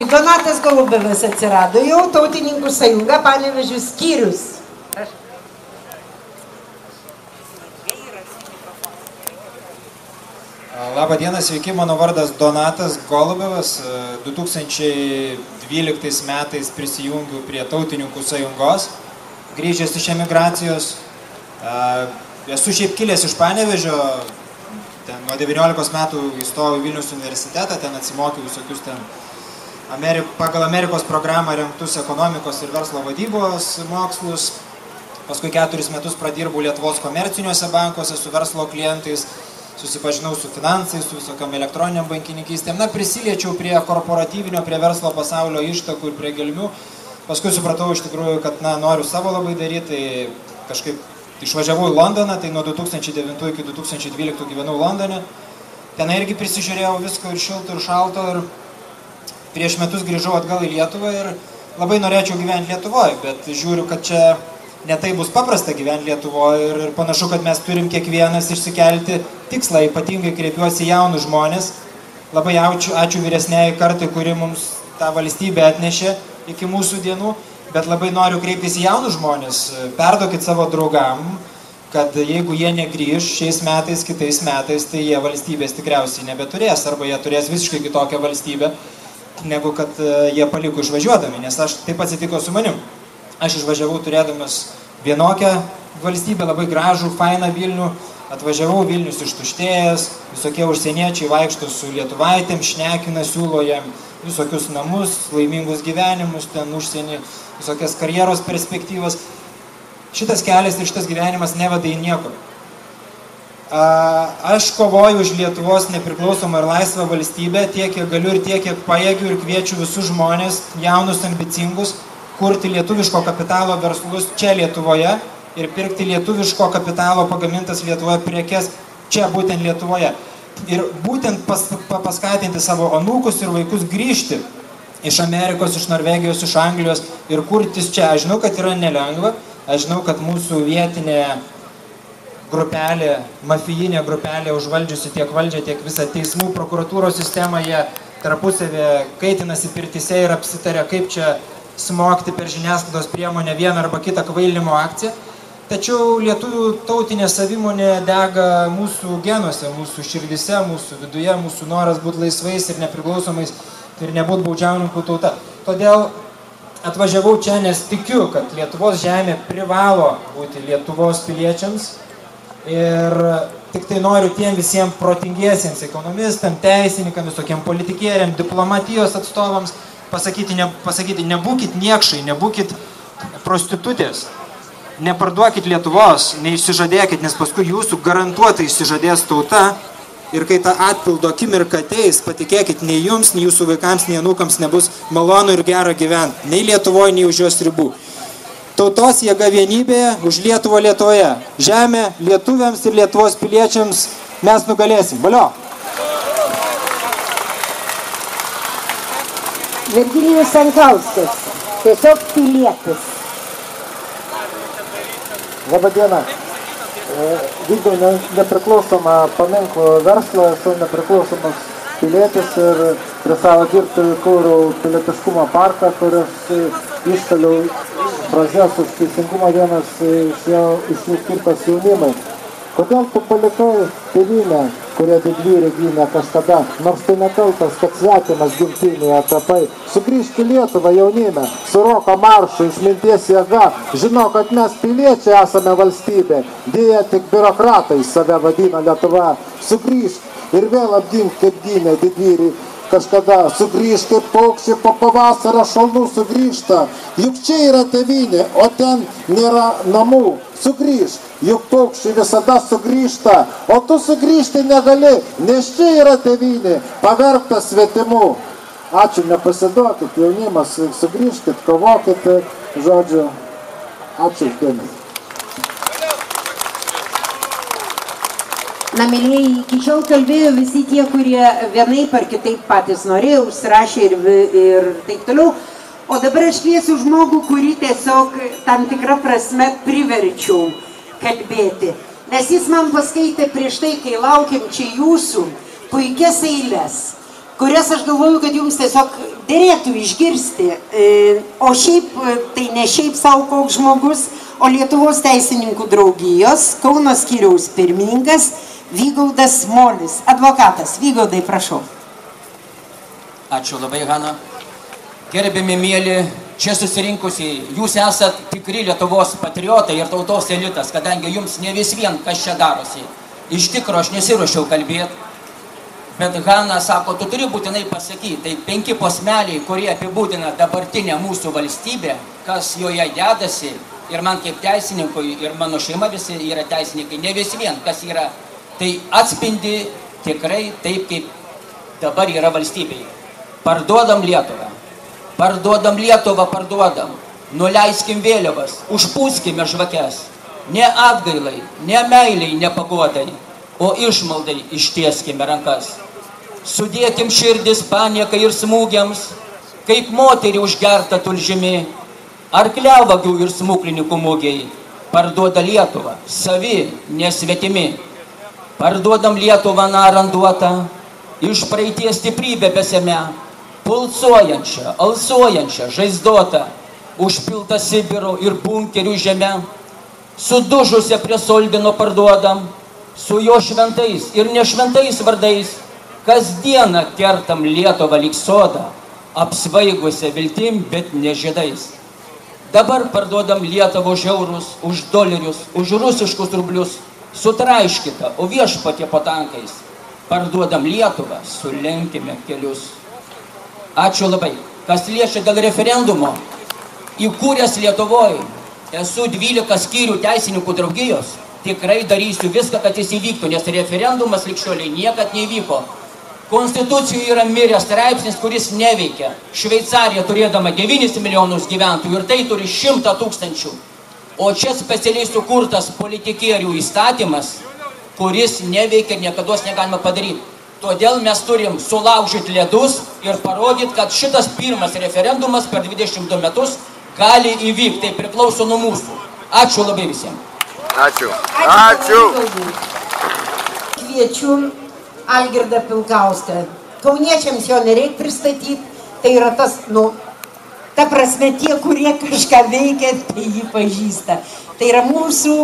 Donatas Golubevas atsirado, jau Tautininkų sąjunga Panevėžio skyrius. Labą dieną, sveiki, mano vardas Donatas Golubevas. 2012 metais prisijungiau prie Tautininkų sąjungos, grįžęs iš emigracijos. Esu šiaip kilęs iš Panevėžio, nuo 19 metų įstojau į Vilniaus universitetą, ten atsimokiau visokius pagal Amerikos programą remtus ekonomikos ir verslo vadybos mokslus. Paskui 4 metus pradirbau Lietuvos komerciniuose bankuose su verslo klientais, susipažinau su finansais, su visokiom elektroniniam bankininkystėm. Prisiliečiau prie korporatyvinio, prie verslo pasaulio ištakų ir prie gelmių. Paskui supratau iš tikrųjų, kad noriu savo labai daryti, tai kažkaip išvažiavau į Londoną, tai nuo 2009 iki 2012 gyvenau Londone. Ten irgi prisižiūrėjau visko ir šilto ir šalto ir prieš metus grįžau atgal į Lietuvą ir labai norėčiau gyventi Lietuvoje, bet žiūriu, kad čia netai bus paprasta gyventi Lietuvoje ir panašu, kad mes turim kiekvienas išsikelti tikslą, ypatingai kreipiuosi jaunus žmonės. Labai ačiū vyresniai kartai, kuri mums tą valstybę atnešė iki mūsų dienų, bet labai noriu kreiptis į jaunus žmonės, perduokit savo draugam, kad jeigu jie negrįž šiais metais, kitais metais, tai jie valstybės tikriausiai nebeturės, arba jie turės visiškai kitokią valstybę, negu kad jie paliko išvažiuodami, nes taip atsitiko su manim. Aš išvažiavau turėdamas vienokią valstybę, labai gražų, fainą Vilnių, atvažiavau, Vilnius ištuštėjęs, visokie užsieniečiai vaikšto su lietuvaitėm, šnekina, siūlo jam visokius namus, laimingus gyvenimus, ten užsienį, visokias karjeros perspektyvas. Šitas kelias ir šitas gyvenimas neveda į niekur. Aš kovoju už Lietuvos nepriklausomą ir laisvą valstybę, tiek kiek galiu ir tiek kiek pajėgiu ir kviečiu visus žmonės, jaunus, ambicingus, kurti lietuviško kapitalo verslus čia Lietuvoje ir pirkti lietuviško kapitalo pagamintas Lietuvoje prekes čia būtent Lietuvoje. Ir būtent paskatinti savo anūkus ir vaikus grįžti iš Amerikos, iš Norvegijos, iš Anglijos ir kurtis čia. Aš žinau, kad yra nelengva, aš žinau, kad mūsų vietinė grupelė, mafijinė grupelė užvaldžiusi tiek valdžią, tiek visą teismų, prokuratūros sistemą, jie tarpusavė kaitinasi pirtyse ir apsitarė, kaip čia smogti per žiniasklaidos priemonę vieną arba kitą kvailinimo akciją. Tačiau lietuvių tautinė savimonė dega mūsų genuose, mūsų širdise, mūsų viduje, mūsų noras būti laisvais ir nepriklausomais ir nebūti baudžiauninkų tauta. Todėl atvažiavau čia, nes tikiu, kad Lietuvos žemė privalo būti Lietuvos piliečiams ir tik tai noriu tiem visiems protingiesiems ekonomistam, teisininkam, visokiem politikieriam, diplomatijos atstovams pasakyti, nebūkit niekšai, nebūkit prostitutės, neparduokit Lietuvos, neišsižadėkit, nes paskui jūsų garantuotai išsižadės tauta ir kai ta atpildo akimirka ateis, patikėkit, nei jums, nei jūsų vaikams, nei anūkams nebus malonu ir gera gyventi, nei Lietuvoje, nei už jos ribų. Tautos jėga vienybėje, už Lietuvą Lietuvoje. Žemė lietuviams ir Lietuvos piliečiams mes nugalėsim. Valio! Virginijus Sankauskas, tiesiog pilietis. Labą dieną. Vykdau nepriklausomą paminklų verslą, esu nepriklausomas pilietis ir prie savo dirbtuvių kūriau pilietiškumo parką, kuris iškaliau frazes už teisingumo dienas iš jų skirtas jaunimai. Kodėl tu palikai tėvynę, kurie didvyriai gynė kažkada, nors tai nekaltas, kad svetimas gimtinėje tapai. Sugrįžk į Lietuvą jaunime, su roko maršu, išminties jėga, žinau, kad mes piliečiai esame valstybė, dėja tik biurokratai save vadina Lietuva. Sugrįžk ir vėl apgink, kaip gynė didvyriai kažkada, sugrįžk kaip paukščiai po pavasario šalnų sugrįžta, juk čia yra tėvynė, o ten nėra namų. Sugrįžk, juk paukščiai visada sugrįžta, o tu sugrįžti negali, nes čia yra tėvynė, pavergtas svetimu. Ačiū, nepasiduokit, jaunimas, sugrįžkit, kovokit, žodžiu, ačiū dėmesį. Na, mėlyjei, iki šiol kalbėjo visi tie, kurie vienaip ar kitaip patys norėjo, užsirašė ir taip toliau. O dabar aš kviesiu žmogų, kurį tiesiog tam tikrą prasme priverčiau kalbėti. Nes jis man paskaitė prieš tai, kai laukiam čia jūsų, puikias eiles. kurias aš galvoju, kad jums tiesiog dėrėtų išgirsti. O šiaip, tai ne šiaip savo koks žmogus, o Lietuvos teisininkų draugijos Kauno skyriaus pirmininkas Vygaudas Molis, advokatas. Vygaudai, prašau. Ačiū labai, Hana. Gerbiami mėly, čia susirinkusiai, jūs esat tikri Lietuvos patriotai ir tautos elitas, kadangi jums ne vis vien, kas čia darosi. Iš tikro aš nesiruošiau kalbėti. Bet Hana sako, tu turi būtinai pasakyti, tai 5 posmeliai, kurie apibūdina dabartinę mūsų valstybę, kas joje dedasi, ir man kaip teisininkui, ir mano šeima visi yra teisininkai, ne vis vien, kas yra, tai atspindi tikrai taip, kaip dabar yra valstybėje. Parduodam Lietuvą, parduodam, nuleiskim vėliavas, užpūskime žvakes, ne atgailai, ne meiliai, ne paguodai, o išmaldai ištieskime rankas. Sudėkim širdis paniekai ir smūgiams, kaip moterį užgertą tulžimi, arkliavagių ir smuklininkų mūgiai. Parduoda Lietuvą, savi, nesvetimi. Parduodam Lietuvą naranduotą, iš praeities stiprybę beseme, pulsuojančią, alsuojančią, žaizdotą, užpiltą Sibiro ir bunkerių žemę, sudužusią prie Solbino parduodam, su jo šventais ir nešventais vardais, kasdieną kertam Lietuvą lyg sodą, apsvaigusią viltim, bet ne žiedais. Dabar parduodam Lietuvą už eurus, už dolerius, už rusiškus rublius, sutraiškitą, o viešpatie po tankais. Parduodam Lietuvą, sulenkime kelius. Ačiū labai. Kas liečia dėl referendumo, įkūręs Lietuvoje, esu 12 skyrių teisininkų draugijos, tikrai darysiu viską, kad jis įvyktų, nes referendumas likščioliai niekad neįvyko. Konstitucijoje yra miręs straipsnis, kuris neveikia. Šveicarija turėdama 9 milijonus gyventojų ir tai turi 100 000. O čia specialiai sukurtas politikierių įstatymas, kuris neveikia ir niekados negalima padaryti. Todėl mes turim sulaužyti ledus ir parodyti, kad šitas pirmas referendumas per 22 metus gali įvykti. Tai priklauso nuo mūsų. Ačiū labai visiems. Ačiū. Ačiū. Kviečiu Algirdą Pilkauską. Kauniečiams jo nereikia pristatyti. Tai yra tas, ta prasme tie, kurie kažką veikia, tai jį pažįsta. Tai yra mūsų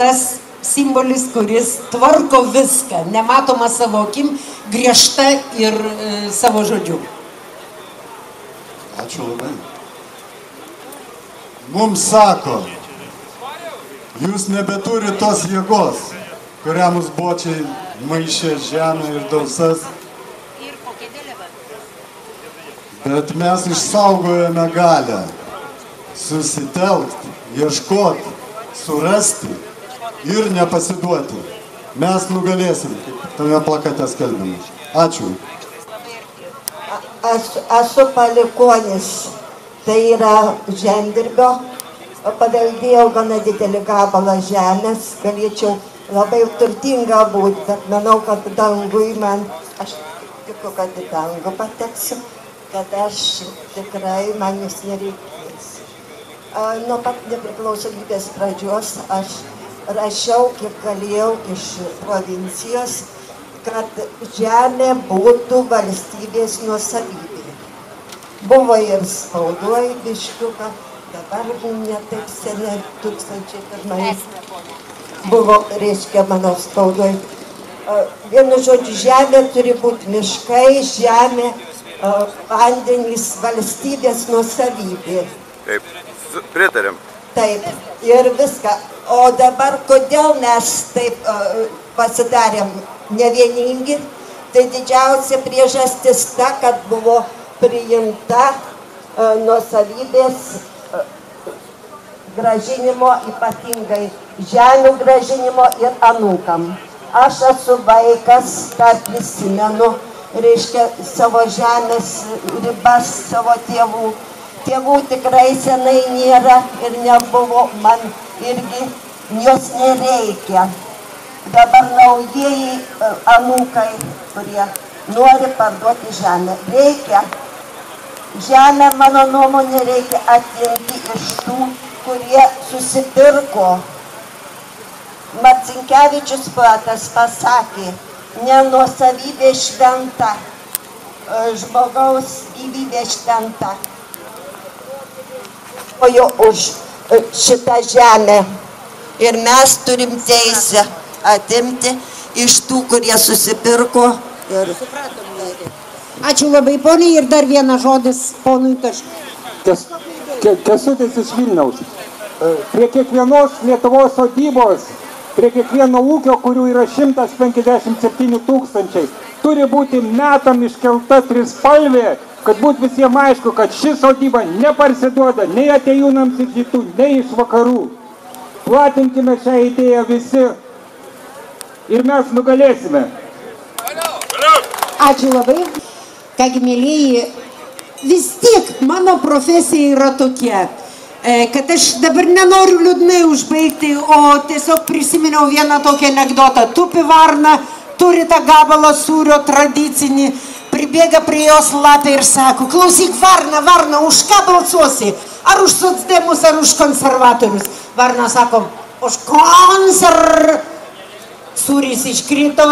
tas simbolis, kuris tvarko viską, nematoma savo akim, griežta ir savo žodžiu. Ačiū labai. Mums sako, jūs nebeturi tos jėgos, kurią mus bočiai maišė žemę ir dausas. Bet mes išsaugojame galę susitelkti, ieškoti, surasti ir nepasiduoti. Mes nugalėsim, kaip tame plakate skelbiame. Ačiū. Esu palikuonis, tai yra žemdirbio, paveldėjau gana didelį gabalą žemės, galėčiau labai turtinga būti, bet manau, kad dangui aš tikiu, kad į dangų pateksiu, kad aš tikrai man jis nereikės. Nuo pat nepriklausomybės pradžios aš rašiau, kiek galėjau iš provincijos, kad žemė būtų valstybės nuosavybė. Buvo ir spaudoj biškiuką, dabar ne taip seniai, 2001 buvo, reiškia, mano spaudoj. Vienu žodžiu, žemė turi būti miškai, žemė, vandenys, valstybės nuosavybė. Taip, pritarėm. Taip, ir viską. O dabar, kodėl mes taip pasidarėm nevieningi, tai didžiausia priežastis ta, kad buvo priimta nuosavybės gražinimo, ypatingai žemių gražinimo ir anūkam. Aš esu vaikas, tą prisimenu, reiškia, savo žemės ribas, savo tėvų. Tėvų tikrai senai nėra ir nebuvo, man irgi jos nereikia. Dabar naujieji anūkai, kurie nori parduoti žemę. Reikia. Žemę, mano nuomonė, reikia atimti iš tų, kurie susipirko. Marcinkevičius poetas pasakė, ne nuosavybė šventa, žmogaus gyvybė šventa. Kojo už šitą žemę. Ir mes turim teisę atimti iš tų, kurie susipirko. Ir... Ačiū labai, poniai, ir dar vienas žodis ponui Taškui. Kęstutis iš Vilniaus. Prie kiekvienos Lietuvos sodybos, prie kiekvieno ūkio, kurių yra 157 000, turi būti metam iškelta trispalvė, kad būtų visiems aišku, kad ši sodyba neparsiduoda nei atėjūnams iš rytų, nei iš vakarų. Platinkime šią idėją visi ir mes nugalėsime. Ačiū labai. Kągi, mėlyji, vis tiek mano profesija yra tokia, kad aš dabar nenoriu liūdnai užbaigti, o tiesiog prisiminiau vieną tokią anekdotą. Tupi varna, turi tą gabalą sūrio tradicinį, pribėga prie jos lapę ir sako, klausyk, varna, už ką balsuosi? Ar už socdemus, ar už konservatorius? Varna sako, už Sūris iškrito,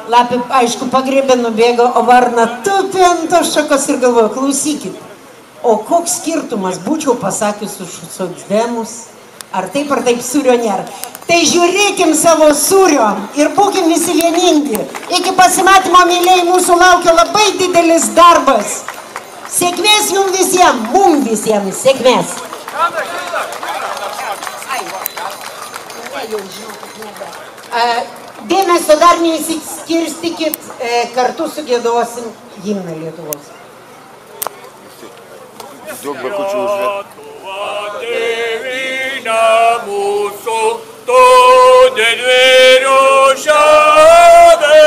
lapė, aišku, pagrėbė, nubėgo, o varna tupi ant tos šakos ir galvoja, klausykit, o koks skirtumas būčiau pasakius už socdemus, ar taip sūrio nėra. Tai žiūrėkim savo sūrio ir būkim visi vieningi. Iki pasimatymo, mėlyjei, mūsų laukia labai didelis darbas. Sėkmės jums visiems, mum visiems, sėkmės. Dėmesio dar neįsiskirstykit, kartu sugiedosim himną Lietuvos. Daug bakučių užvėt. Tėvynė mūsų, tu didvyrių žemė,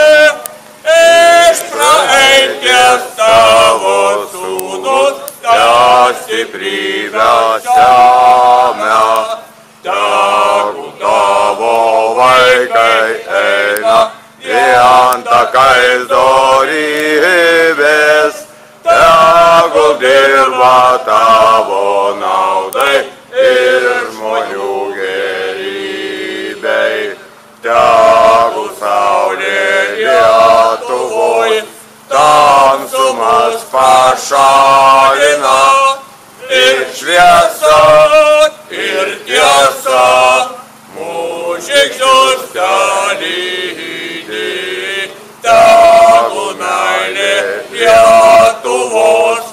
iš praeities tavo sūnus, tą stiprybę semia. Tegu tavo vaikai eina vien takais dorybės, tegul dirba tavo naudai ir žmonių gerybei. Tegul saulė Lietuvoj tamsumas pašalina ir šviesa ir tiesa mūžikščius dalydi. Tegul meilė Lietuvos